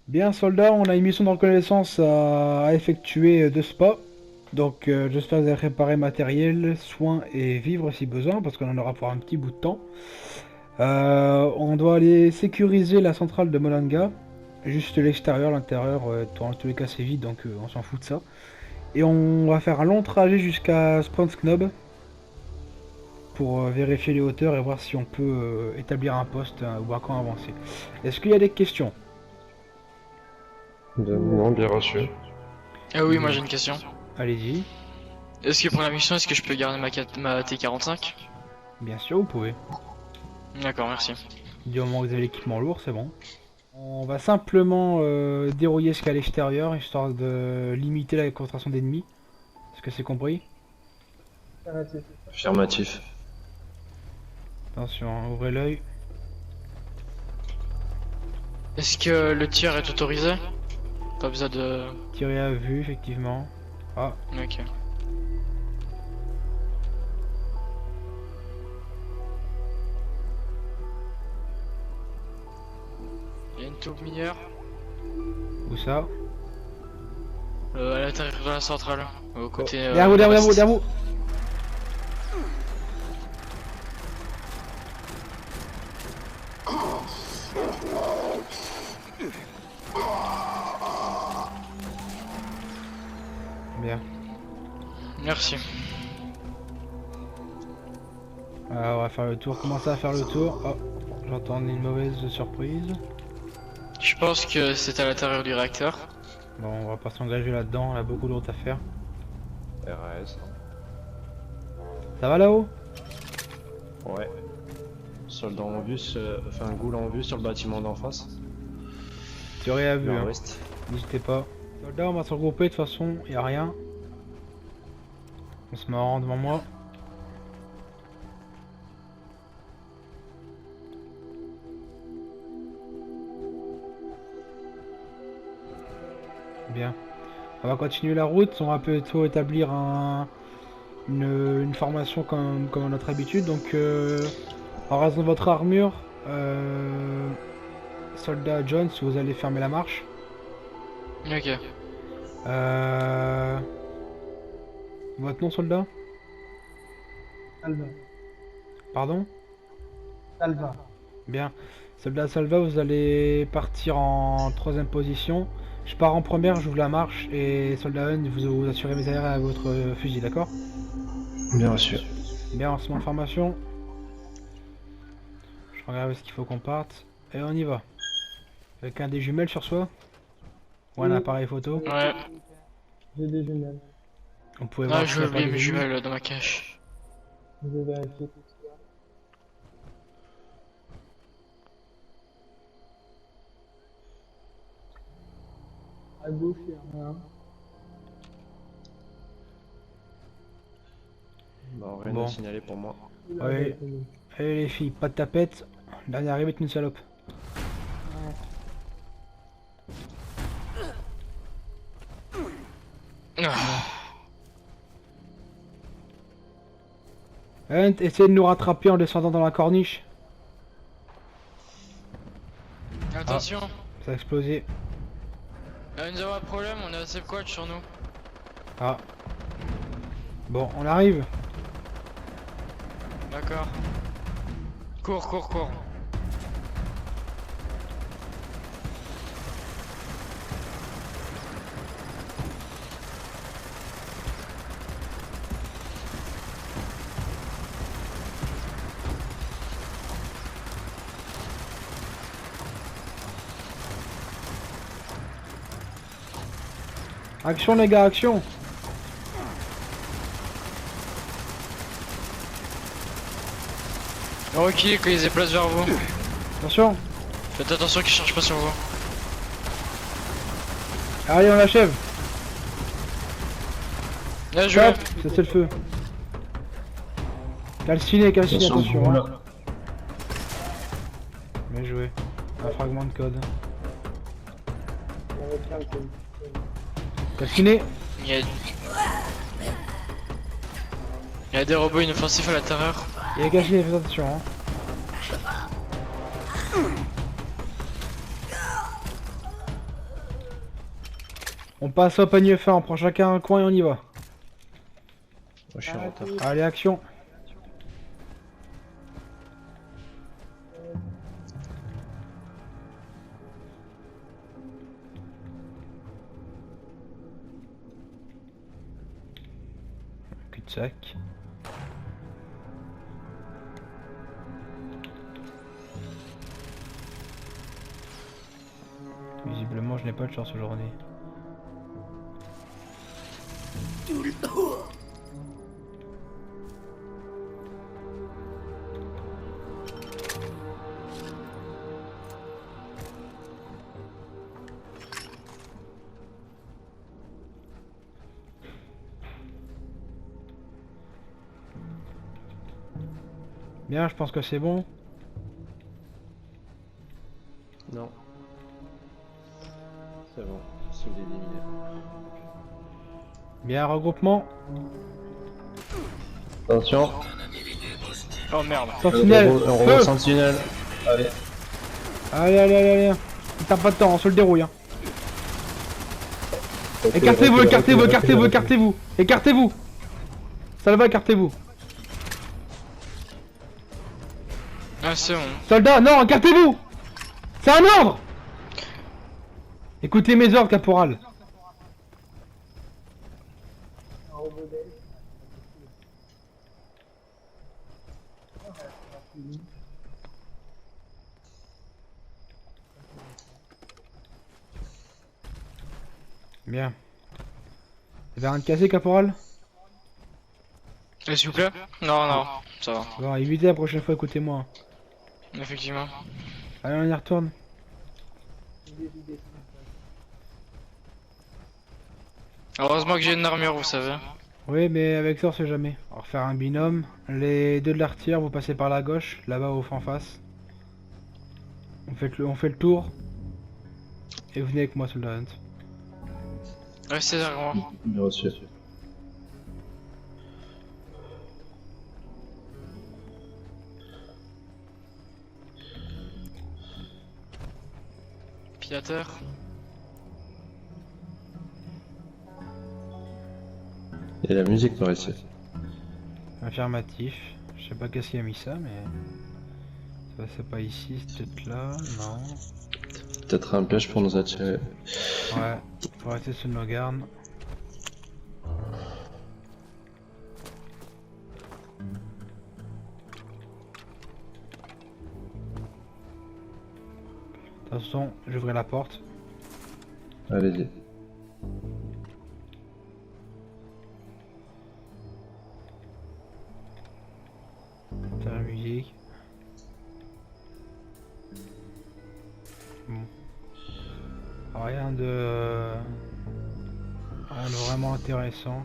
Bien, soldat, on a une mission de reconnaissance à effectuer de Spa. Donc, j'espère que vous avez réparé matériel, soins et vivres si besoin, parce qu'on en aura pour un petit bout de temps. On doit aller sécuriser la centrale de Molanga. Juste l'extérieur, l'intérieur, dans tous les cas c'est vide, donc on s'en fout de ça. Et on va faire un long trajet jusqu'à Spransknob pour vérifier les hauteurs et voir si on peut établir un poste ou un camp avancé. Est-ce qu'il y a des questions? Non, bien reçu. Ah oui, moi Bien. j'ai une question. Allez-y. Est-ce que pour la mission, est-ce que je peux garder ma T45? Bien sûr, vous pouvez. D'accord, merci. Du moment que vous avez l'équipement lourd, c'est bon. On va simplement dérouiller ce qu'il y a à l'extérieur, histoire de limiter la concentration d'ennemis. Est-ce que c'est compris? Affirmatif. Attention, hein, ouvrez l'œil. Est-ce que le tir est autorisé? Pas besoin de... Tirer à vue, effectivement. Ah, Ok. Il y a une taupe minière où ça? à l'intérieur de la centrale, au côté Derrière vous, derrière vous, nord-est. derrière vous! Bien. Merci. Alors, on va faire le tour. Commencer à faire le tour. Oh, j'entends une mauvaise surprise. Je pense que c'est à l'intérieur du réacteur. Bon, on va pas s'engager là-dedans, on a beaucoup d'autres à faire. RS. Ça va là-haut? Ouais. Soldat en vue, enfin goule en vue sur le bâtiment d'en face. Tirer à vue, hein. Nord-ouest. N'hésitez pas. Soldats, on va se regrouper, de toute façon, y a rien. On se met en rang devant moi. Bien. On va continuer la route, on va plutôt établir une formation comme à notre habitude. Donc, en raison de votre armure, soldat Jones, vous allez fermer la marche. Ok. Euh... Votre nom, soldat? Salva. Pardon? Salva. Bien. Soldat Salva, vous allez partir en troisième position. Je pars en première, j'ouvre la marche et soldat Hun, vous assurez mes arrières à votre fusil, d'accord? Bien reçu. Bien, on se met en formation. Je regarde où est-ce qu'il faut qu'on parte. Et on y va. Avec un des jumelles sur soi? Ou un Oui. appareil photo? Ouais. J'ai des jumelles. On pouvait Ah, voir je s'il y vais a pas oublier des mes ennemis. jumelles dans ma cache. Je vais vérifier tout ça. À gauche, il y en a un. Bon, rien Bon. à signaler pour moi. Il a Ouais. d'autres jumelles. Allez les filles, pas de tapette. Dernier arrivé est une salope. Ah. Hunt, essayez de nous rattraper en descendant dans la corniche. Attention, Ça a explosé. nous avons un problème, on a un safe quad sur nous. Ah. Bon, on arrive. D'accord. Cours, cours, cours. Action les gars, action. Reculez quand ils se déplacent vers vous. Attention. Faites attention qu'ils cherchent pas sur vous. Allez, on l'achève. Bien joué. Hop, c'est le feu. Calciné, calciné, attention. Hein. Bien joué. Un fragment de code. Il y en a plein qui- Calciné. Il y a... Il y a des robots inoffensifs à l'intérieur. Il est calciné, faites attention. Hein. On passe au panier fin, on prend chacun un coin et on y va. Moi, je suis en retard. Allez, action. Cul-de-sac. Visiblement, je n'ai pas de chance aujourd'hui. Bien, je pense que c'est bon. Non. C'est bon, c'est éliminé. Bien, regroupement. Attention. Oh merde. Sentinelle. Un robot Feu. sentinelle. Allez. Allez. Il tape pas de temps, on se le dérouille. Hein. Ok, Écartez-vous, recule, écartez-vous, recule, écartez-vous, recule. écartez-vous. Écartez-vous. Ça va, écartez-vous. Ah, c'est bon. Soldats, non, écartez-vous. C'est un ordre. Écoutez mes ordres, caporal. Un robot d'elle. Bien. Vous avez rien de cassé, caporal? S'il vous plaît? Non, non, ça va. Bon, évitez la prochaine fois, écoutez-moi. Effectivement. Allez, on y retourne. Heureusement que j'ai une armure, vous savez. Oui, mais avec ça, on sait jamais. On va refaire un binôme. Les deux de l'artillerie, vous passez par la gauche, là-bas au fond en face. On fait le tour. Et vous venez avec moi, soldat Hunt. Restez derrière moi. Bien reçu. Pilateur. Et la musique par ici. Affirmatif. Je sais pas qu'est-ce qui a mis ça, mais... Ça, c'est pas ici, c'est peut-être là, non. Peut-être un piège pour nous attirer. Ouais, faut rester sur nos gardes. De toute façon, j'ouvrais la porte. Allez-y. T'as la musique. Bon. Rien de... Rien de vraiment intéressant.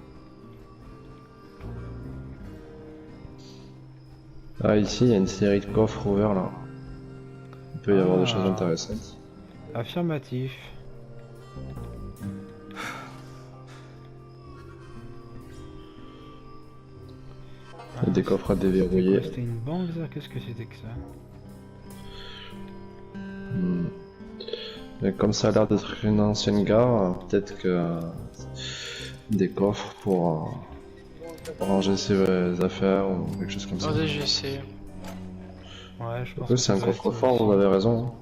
Ah, ici, il y a une série de coffres ouverts là. Il peut y avoir des choses Ah. intéressantes. Affirmatif. Il y a des coffres à déverrouiller. C'était une banque ça? Qu'est-ce que c'était que ça? Hmm. Mais comme ça a l'air d'être une ancienne gare, peut-être que des coffres pour ranger ses affaires ou quelque chose comme ça. Attendez, j'ai essayé. Ouais, je pense Oui, que c'est un ça doit être coffre-fort, ça vous avez raison.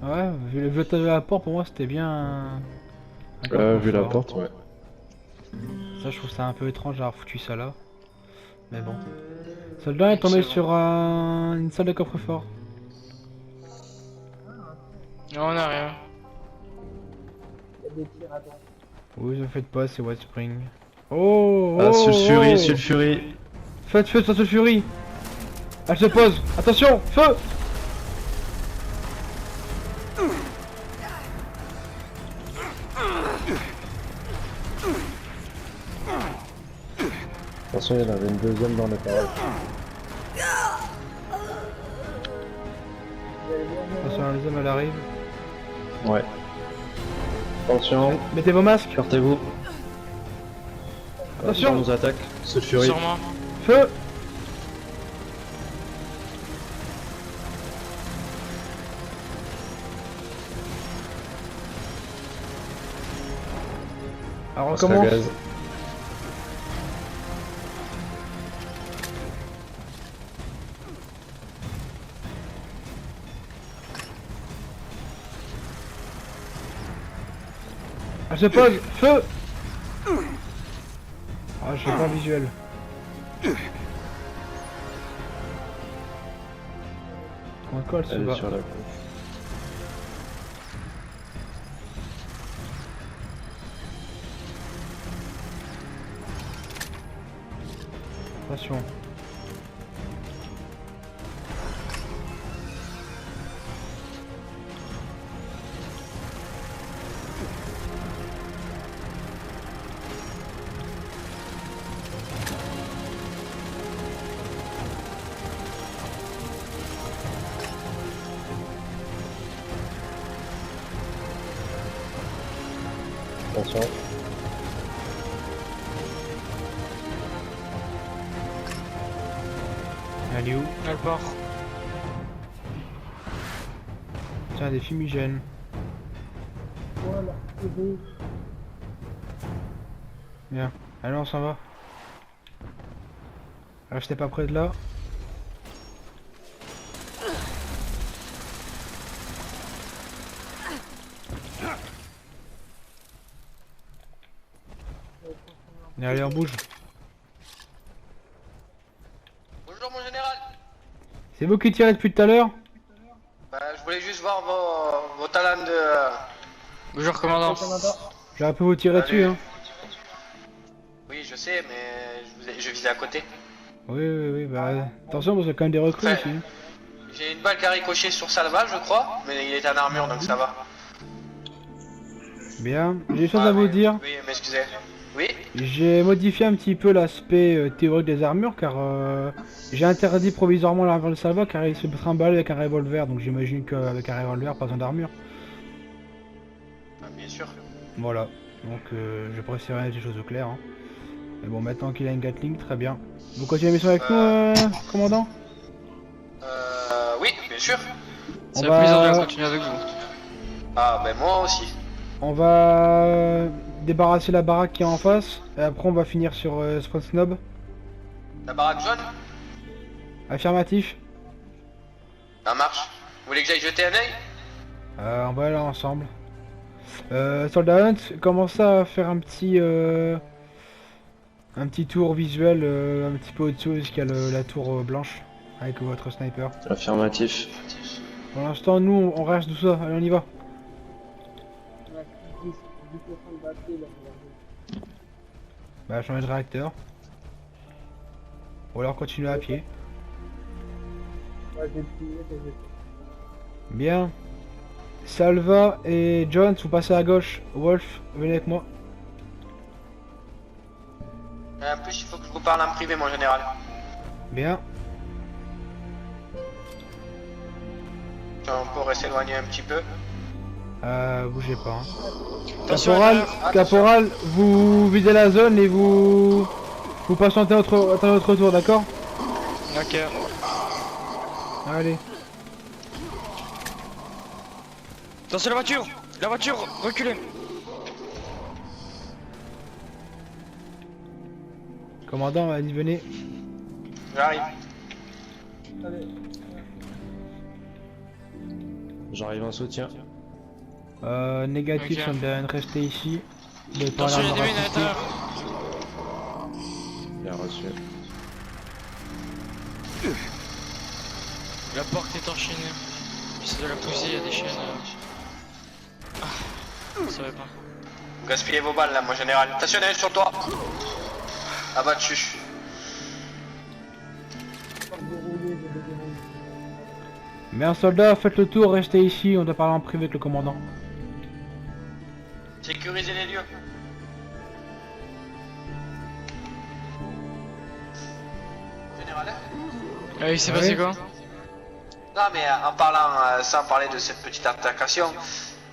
Ouais, vu le bleutage de la porte, pour moi c'était bien un Vu la coffre-fort. porte, ouais. Ça, je trouve ça un peu étrange d'avoir foutu ça là. Mais bon. Soldat est tombé C'est bon. sur une salle de coffre-fort. Non, on a rien. Il y a des tirs à droite. Oui, ne faites pas, c'est White Spring. Oh, Ah, oh, sulfurie, oh. sulfurie. Faites feu sur sulfurie. Elle se pose. Attention, feu. Attention, il y en avait une deuxième dans les paroles. Attention, la deuxième elle arrive. Ouais. Attention, Mettez vos masques. écartez-vous. Attention. On nous attaque. Sulfurie. Sur moi. Feu. Alors on Masque à commence. gaz. Elle se pose. Feu. Ah, je fais pas visuel. Comment elle se Elle est bat. sur la gauche. Attention. Attention. Elle est où? Elle part. Tiens, des fumigènes. Voilà, c'est bon. Bien. Allez, on s'en va. Restez pas près de là. Et allez, on bouge. Bonjour mon général. C'est vous qui tirez depuis tout à l'heure? Je voulais juste voir vos talents de... Bonjour commandant. J'aurais pu vous tirer dessus, hein. Oui, je sais, mais je visais à côté. Oui, bah attention parce qu'il y a quand même des recrues Ouais. ici. Hein. J'ai une balle qui a ricoché sur Salva, je crois, mais il est en armure donc ça va. Bien, j'ai des choses à vous oui, dire. Oui, m'excusez. Oui. J'ai modifié un petit peu l'aspect théorique des armures car j'ai interdit provisoirement l'armure de Salva car il se trimballe avec un revolver, donc j'imagine qu'avec un revolver, pas besoin d'armure. Ah, bien sûr. Voilà, donc je préfère mettre les choses au clair. Hein. Mais bon, maintenant qu'il a une Gatling, très bien. Vous continuez la mission avec nous, commandant? Oui, bien sûr. On Ça fait plaisir de va... continuer avec vous. Ah, ben moi aussi. On va débarrasser la baraque qui est en face et après on va finir sur Spawn Snob. La baraque jaune, Affirmatif. ça marche. Vous voulez que j'aille jeter un œil? On va aller ensemble. Soldat Hunt, commencez à faire un petit tour visuel un petit peu au-dessus jusqu'à la tour blanche avec votre sniper. Affirmatif. Pour l'instant, nous on reste tout ça. Allez, on y va. On a 10% de batterie là. Bah, changer de réacteur. Ou alors continuer à pied. Ouais, j'ai plié, j'ai Bien. Salva et Jones, vous passez à gauche. Wolf, venez avec moi. En plus, il faut que je vous parle en privé, mon général. Bien. On pourrait s'éloigner un petit peu. Bougez pas. Hein. Attention, Caporal, attention. Caporal, vous videz la zone et vous patientez à votre tour, d'accord? Ok. Allez. Attention la voiture, reculez. Commandant, allez, venez. J'arrive. Allez, J'arrive en soutien. Négatif, Ok. Sunderland, restez ici. Vous n'avez pas Attention, il y a l'arme des mines à racistique. l'intérieur. Bien reçu. La porte est enchaînée. J'essaie de la pousser, il y a des chaînes. Ah, ça va pas. Vous gaspillez vos balles là, mon général. Attention, il y en a un sur toi. Abattu. pas déroulé, j'ai déroulé. Mais un soldat, faites le tour, restez ici, on doit parler en privé avec le commandant. Sécurisez les lieux. Général, Ah, il s'est Ouais. passé quoi? non mais en parlant, sans parler de cette petite altercation,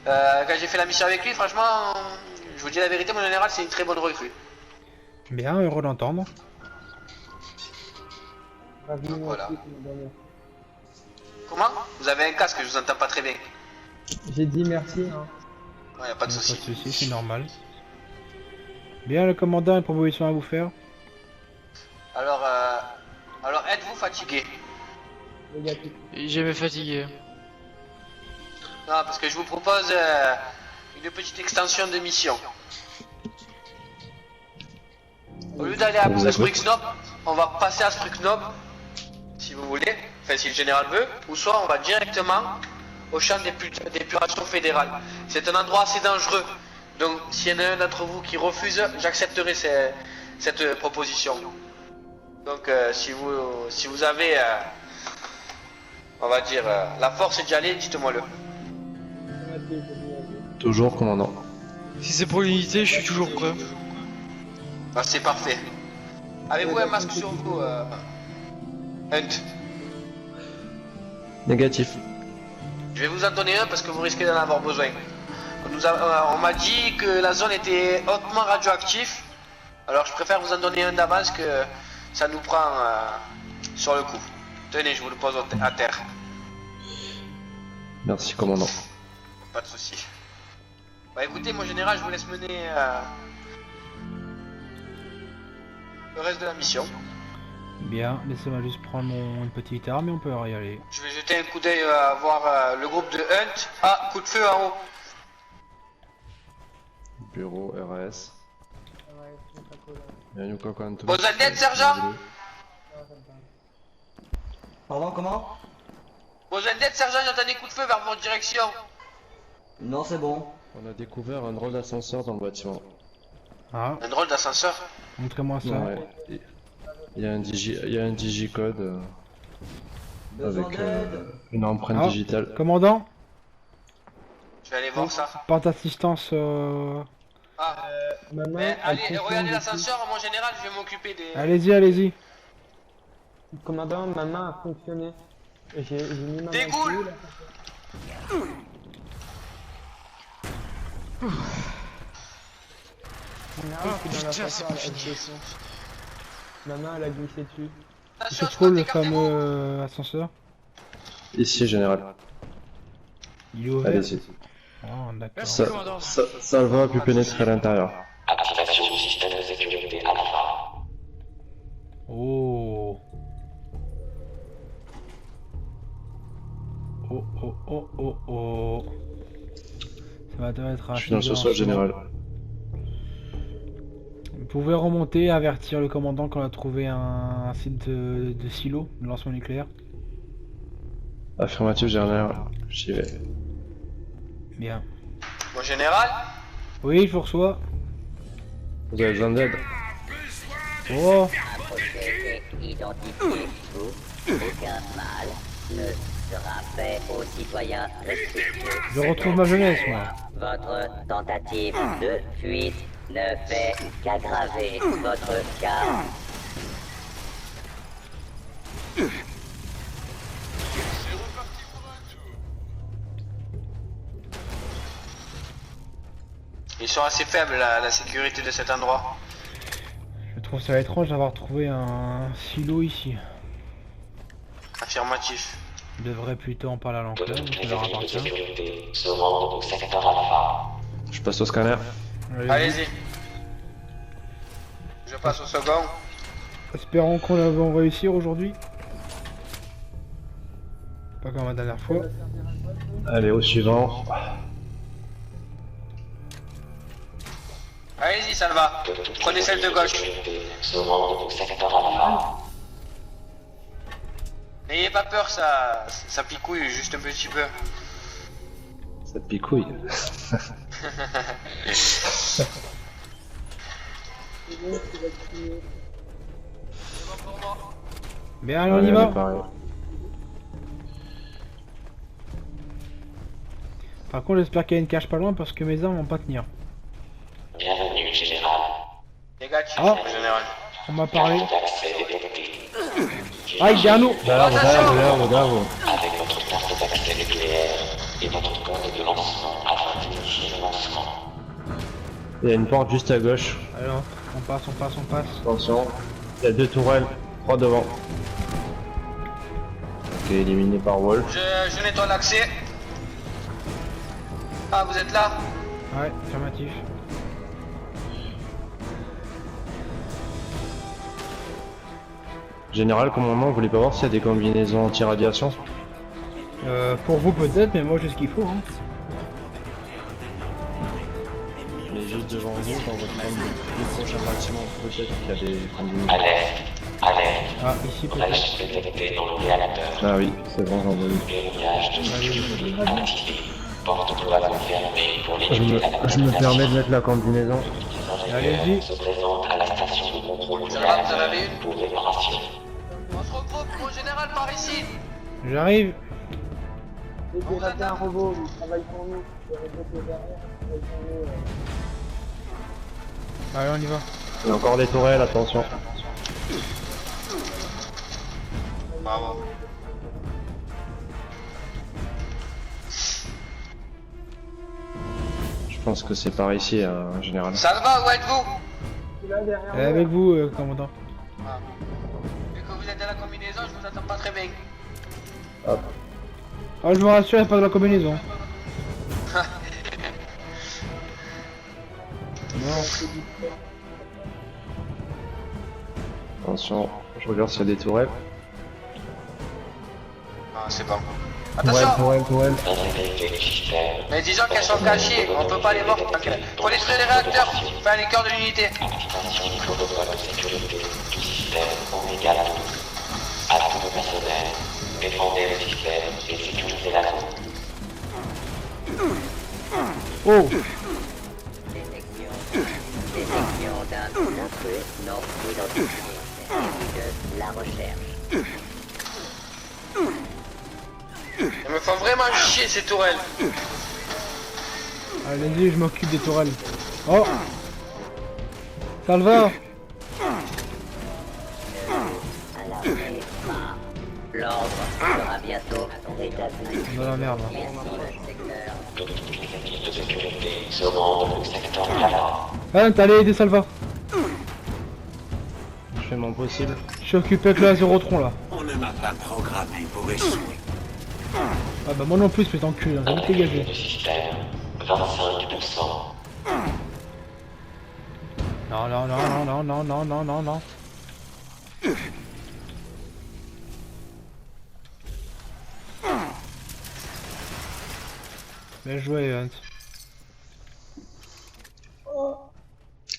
quand j'ai fait la mission avec lui, franchement, je vous dis la vérité, mon général, c'est une très bonne recrue. Bien, heureux d'entendre. Ravi, moi Voilà. aussi, commandant. Comment? Vous avez un casque, je vous entends pas très bien. J'ai dit merci, hein. Ouais, y a pas de Pas de soucis. soucis, c'est normal. Bien, le commandant, une proposition à vous faire. Alors êtes-vous fatigué? Négatif. Jamais fatigué. Non, parce que je vous propose une petite extension de mission. Au lieu d'aller à On vous écoute. Sprixnob, on va passer à Sprixnob, si vous voulez, enfin si le général veut, ou soit on va directement au champ d'épuration fédérale. C'est un endroit assez dangereux, donc s'il y en a un d'entre vous qui refuse, j'accepterai cette proposition. Donc si vous avez, on va dire, la force d'y aller, dites-moi-le. Toujours commandant. Si c'est pour l'unité, je suis toujours prêt. Bah, c'est parfait. Avez-vous un masque sur vous, Hunt? Négatif. Je vais vous en donner un parce que vous risquez d'en avoir besoin. On m'a dit que la zone était hautement radioactive. Alors je préfère vous en donner un d'avance que ça nous prend sur le coup. Tenez, je vous le pose à terre. Merci commandant. Pas de soucis. Bah écoutez, mon général, je vous laisse mener le reste de la mission. Bien, laissez-moi juste prendre une petite arme et on peut y aller. Je vais jeter un coup d'œil à voir le groupe de Hunt. Ah, coup de feu en haut. Bureau RAS. Ouais, c'est pas cool. Bienvenue Coco. Vous êtes dead, sergent? Pardon, comment? Vous êtes dead, sergent, j'entends des coups de feu vers votre direction. Non, c'est bon. On a découvert un drôle d'ascenseur dans le bâtiment. Ah, Un drôle d'ascenseur. montrez-moi ça. Ouais. Il y a un digicode Besoin avec d'aide. une empreinte Ah. digitale. Commandant, Je vais aller voir ça. pas d'assistance. Ah, Ma main, mais elle allez, fonctionne regardez depuis. l'ascenseur, mon général, je vais m'occuper des... Allez-y, allez-y. Commandant, ma main a fonctionné. J'ai mis ma main Dégoule. dessus, là. Ah putain, c'est pas fini. Ma main, elle a glissé dessus. Attention, C'est trop le écartez-vous. fameux ascenseur. Ici, général. Il est ouvert. Allez-y. Oh, d'accord. Merci, Ça, commandant. Salva a pu pénétrer à l'intérieur. Activation du système de sécurité Alpha. Oh. Oh, oh, oh, oh, oh. Ça va devoir être Je suis dans le sous-sol, général. Vous pouvez remonter et avertir le commandant qu'on a trouvé un site de silo de lancement nucléaire. Affirmatif, général. J'y vais. Bien. Mon général, Oui, je vous reçois. Vous avez besoin d'aide? Oh, Approchez et identifiez-vous. Aucun mal ne sera fait aux citoyens respectueux. je retrouve ma jeunesse, moi. Votre tentative de fuite ne fait qu'aggraver votre cas. ils sont assez faibles, la sécurité de cet endroit. Je trouve ça étrange d'avoir trouvé un silo ici. Affirmatif. Je devrais plutôt en parler à l'enclave, ça leur appartient. Se rendre au secteur Alpha. Je passe au scanner. Allez-y. Je passe au second. Espérons qu'on va réussir aujourd'hui. Pas comme la dernière fois. Allez, au suivant. Allez-y, Salva. Prenez celle de gauche. Se rendre au secteur Alpha. N'ayez pas peur, ça picouille juste un petit peu. Ça picouille. Bien, allez, on Allez, y on va. est pareil. Par contre, j'espère qu'il y a une cache pas loin parce que mes armes vont pas tenir. Bienvenue, général. Négatif, Ah. mon général. On m'a parlé. D'accès détecté. Ah, il est à nous. Derrière vous. Avec votre carte d'accès nucléaire et votre code de lancement afin d'initier le lancement. Il y a une porte juste à gauche. Alors, on passe. Attention. Il y a 2 tourelles. 3 devant. Ok, éliminé par Wolf. Je nettoie l'accès. Ah, vous êtes là? Ouais, affirmatif. Général, commandement, vous voulez pas voir s'il y a des combinaisons anti-radiation? Pour vous peut-être, mais moi j'ai ce qu'il faut. Hein. Mais juste devant vous, dans votre du prochain bâtiment, peut-être qu'il y a des combinaisons. Alerte, alerte, Ah, ici peut-être. brèche détectée dans le réacteur. Ah oui, c'est bon, j'en ai vu. Verrouillage de sécurité activé. Porte cloison fermée pour Je limiter la me permets de mettre la combinaison. Allez-y. se présente à la station de contrôle du Ça va, vous en réacteur avez une? pour réparation. On se regroupe, mon général par ici. J'arrive. J'ai piraté un robot, il travaille pour nous. Le robot qui est derrière, il travaille pour nous. Allez, on y va. Il y a encore des tourelles, attention. Bravo. Je pense que c'est par ici, en général. Ça va, où êtes-vous? Il est là derrière moi. Avec vous, commandant. Vu que vous êtes à la combinaison, je vous attends pas très bien. Ah, je vous rassure, il n'y a pas de la combinaison. Attention, je regarde s'il y a des tourelles. Ah, c'est bon. Attention. tourelle. Intégrité du système. Mais disons qu'elles sont cachées, on peut pas les voir. Faut détruire les réacteurs, enfin les cœurs de l'unité. Activation du protocole de sécurité du système Oméga 12. À tout le personnel, défendez le système et sécurisez la zone. Oh, Détection d'un intrus non identifié. Début de la recherche. Elles me font vraiment chier ces tourelles. allez-y, je m'occupe des tourelles. Oh, Salva. Alarmé pas. L'ordre sera bientôt rétabli. Dans la merde. Là. Merci, le secteur. Toutes les équipes de sécurité se rendent au secteur Gala. Allez, allez aider Salva. Je fais mon possible. Je suis occupé avec le Azerotron là. On ne m'a pas programmé pour échouer. Ah bah moi non plus, putain cul, hein, vite dégager. Du système 25%. Non, non, non, non, non, non, non, non, non, non. Bien joué, Hunt. Oh,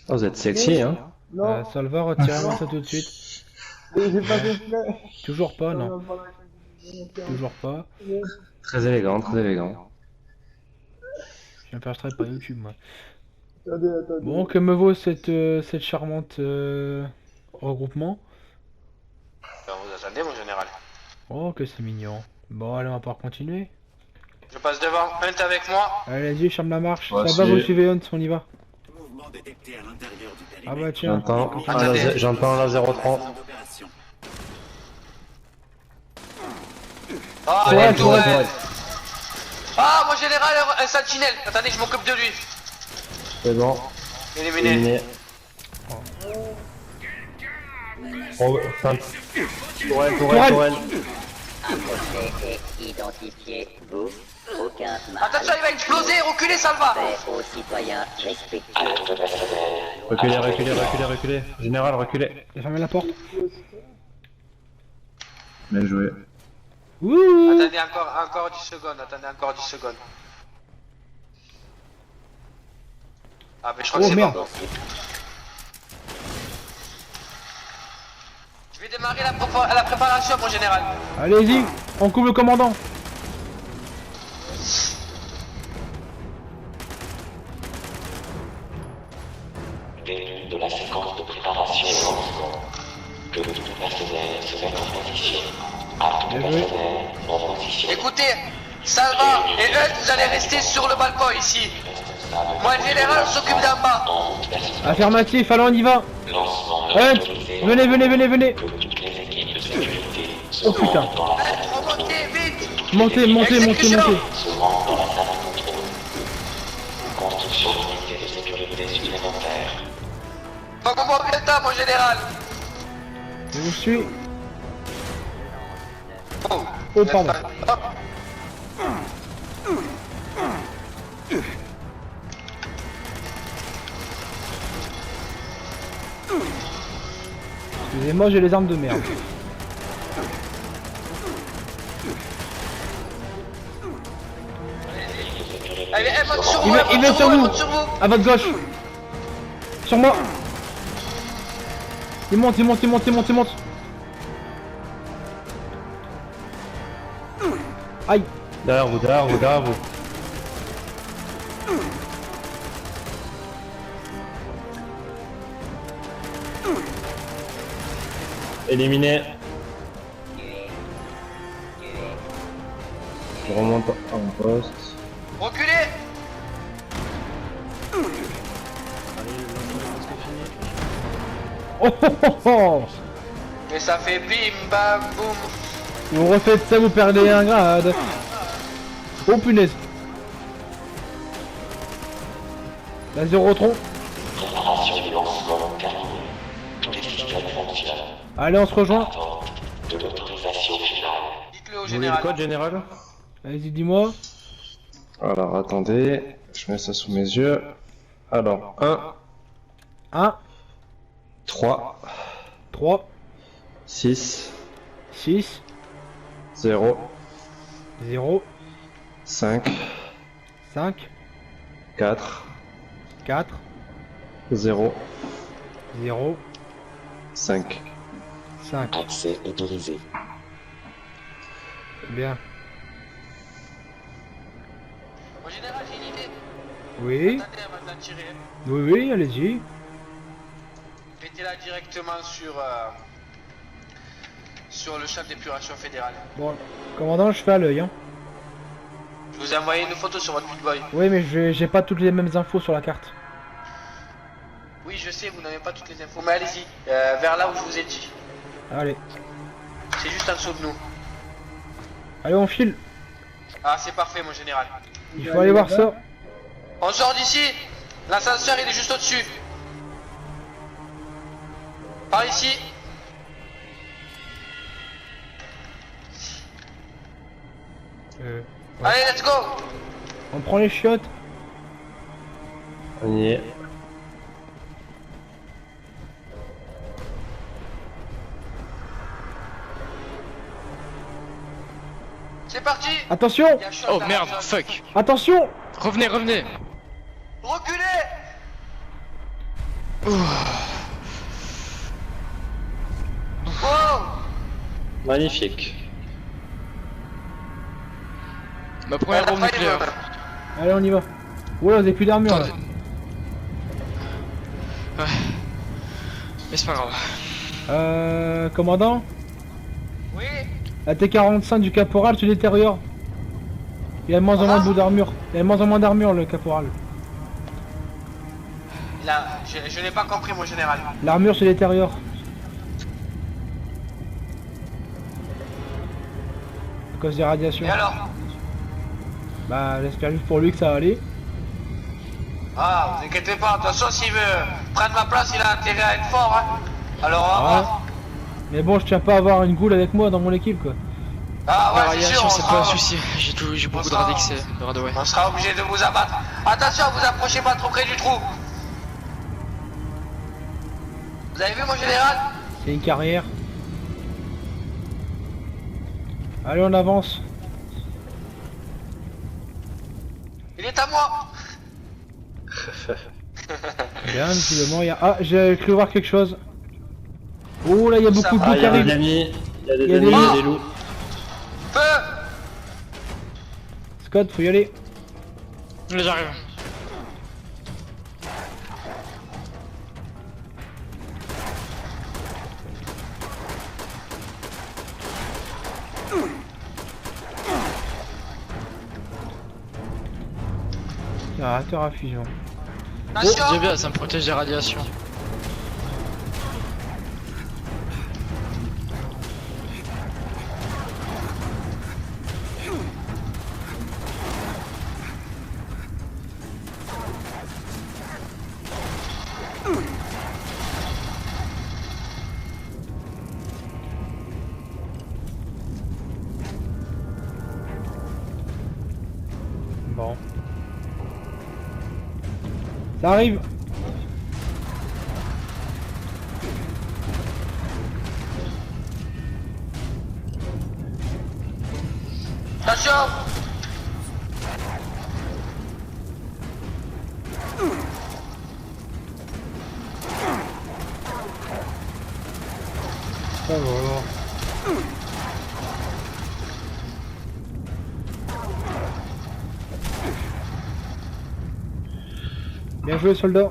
vous êtes sexy, hein? Non, Salva, retirez-moi ça tout de suite. j'ai pas fait. Toujours pas, non. Toujours pas. Très élégant, très élégant. Je ne percerai pas YouTube, moi. Attendez. Bon, que me vaut cette charmante regroupement? Alors, vous attendez, mon général. Oh, que c'est mignon. Bon, allez, on va pouvoir continuer. Je passe devant, Hunt avec moi. Allez, vas-y, charme la marche. Ouais, Ça va, si. vous suivez Hunt, on y va. Mouvement détecté à l'intérieur du périmètre. Ah bah tiens. J'entends la 03. D'opération. Ah, Ouais, les tourelles. ouais. Ah, mon général, un sentinelle. Attendez, je m'occupe de lui. C'est bon. Éliminé. Éliminé. Oh, enfin, tourelle. Approchez et identifiez vous. Aucun mal. Attention, il va exploser. Reculez, Salva. Fait aux citoyens respectueux. À tout le personnel. Reculez. Général, reculez. J'ai fermé la porte. Bien joué. Ouh. Attendez encore 10 secondes. Attendez encore 10 secondes. Ah, mais je crois que Oh c'est merde. bon. Je vais démarrer la préparation, mon général. Allez-y, on couvre le commandant. Début de la séquence de préparation et lancement. Que tout le personnel se mette en position. À tout le Bien joué. personnel en position. Écoutez, Salva et Hunt, vous allez rester sur le balcon ici. Moi, le général s'occupe d'en bas. Affirmatif, allons, on y va. Lancement non Hunt, autorisé. venez. Que toutes les équipes de sécurité se Oh putain. rendent dans la salle Hunt, remontez vite. Montez. Exécution. se rendent dans la salle de contrôle. Construction d'unités de sécurité supplémentaires. Faut qu'on voit bien le temps, mon général. Je vous suis. Oh, pardon. Hop. Excusez-moi, j'ai les armes de merde. Allez, elle monte sur vous, Il vient sur elle vous. monte sur vous. À votre gauche. Sur moi. Il monte, il monte, il monte, il monte, il monte. Aïe. Derrière vous, derrière vous, derrière vous. Éliminé. Je remonte en poste. Reculez. Oh oh oh oh. Et ça fait bim bam boum. Vous refaites ça, vous perdez un grade. Oh punaise. La zéro tronc. Préparation du lancement terminée. Tous les systèmes fonctionnent. Allez, on se rejoint. Attente de l'autorisation finale. Dites-le au Vous voulez le général. code général? Vas-y, dis-moi. Alors attendez, je mets ça sous mes yeux. Alors 1, 1, 3, 3, 6, 6, 0, 0, 5, 5, 4, 4, 0, 0, 5. 5. Accès autorisé. Bien. Au général, j'ai une idée. Oui, Attendez avant de la tirer. oui, oui, allez-y. Mettez-la directement sur le champ d'épuration fédéral. Bon, commandant, je fais à l'œil, hein. Je vous ai envoyé une photo sur votre boy. Oui, mais j'ai pas toutes les mêmes infos sur la carte. Oui, je sais, vous n'avez pas toutes les infos, mais allez-y, vers là où je vous ai dit. Allez, C'est juste en dessous de nous. allez, on file. Ah, c'est parfait, mon général. Il faut aller voir ça. On sort d'ici. L'ascenseur, il est juste au-dessus. Par ici. Ouais. Allez, let's go. On prend les chiottes. On y est. C'est parti. Attention, Il y a chaud Oh dans la merde, zone. fuck. attention. Revenez, revenez. Reculez. Wow. Magnifique. Ma première bombe Elle a failli nucléaire. me- Allez, on y va. Oula, vous avez plus d'armure là. Attendez. Ouais. Mais c'est pas grave. Commandant, Oui. la T45 du caporal se détériore. Il a de moins en moins de bout d'armure. Il a de moins en moins d'armure, le caporal. Là, je n'ai pas compris, mon général. L'armure se détériore. À cause des radiations. Et alors? Bah, j'espère juste pour lui que ça va aller. Ah, vous inquiétez pas. De toute façon, s'il veut prendre ma place, il a intérêt à être fort, hein. Alors, on va Ouais. voir. Mais bon, je tiens pas à avoir une goule avec moi dans mon équipe, quoi. Ah La ouais, c'est sûr, radiation, on c'est pas un sera, souci. J'ai beaucoup de sera- radix de radouet. on sera obligé de vous abattre. Attention, vous approchez pas trop près du trou. Vous avez vu, mon général? C'est une carrière. Allez, on avance. Il est à moi. Bien, visiblement, il y a... Ah, j'ai cru voir quelque chose. Oh là, il y a Ça beaucoup de va, loups Ah, qui il y a des arrivent. amis, il y a des Il y a amis, des il y a loups. des loups. Feu. Scott, faut y aller. Là, j'arrive. Générateur à fusion. Attention. C'est bien, ça me protège des radiations. Bon. Ça arrive. Attention. voilà. Bien joué, soldat.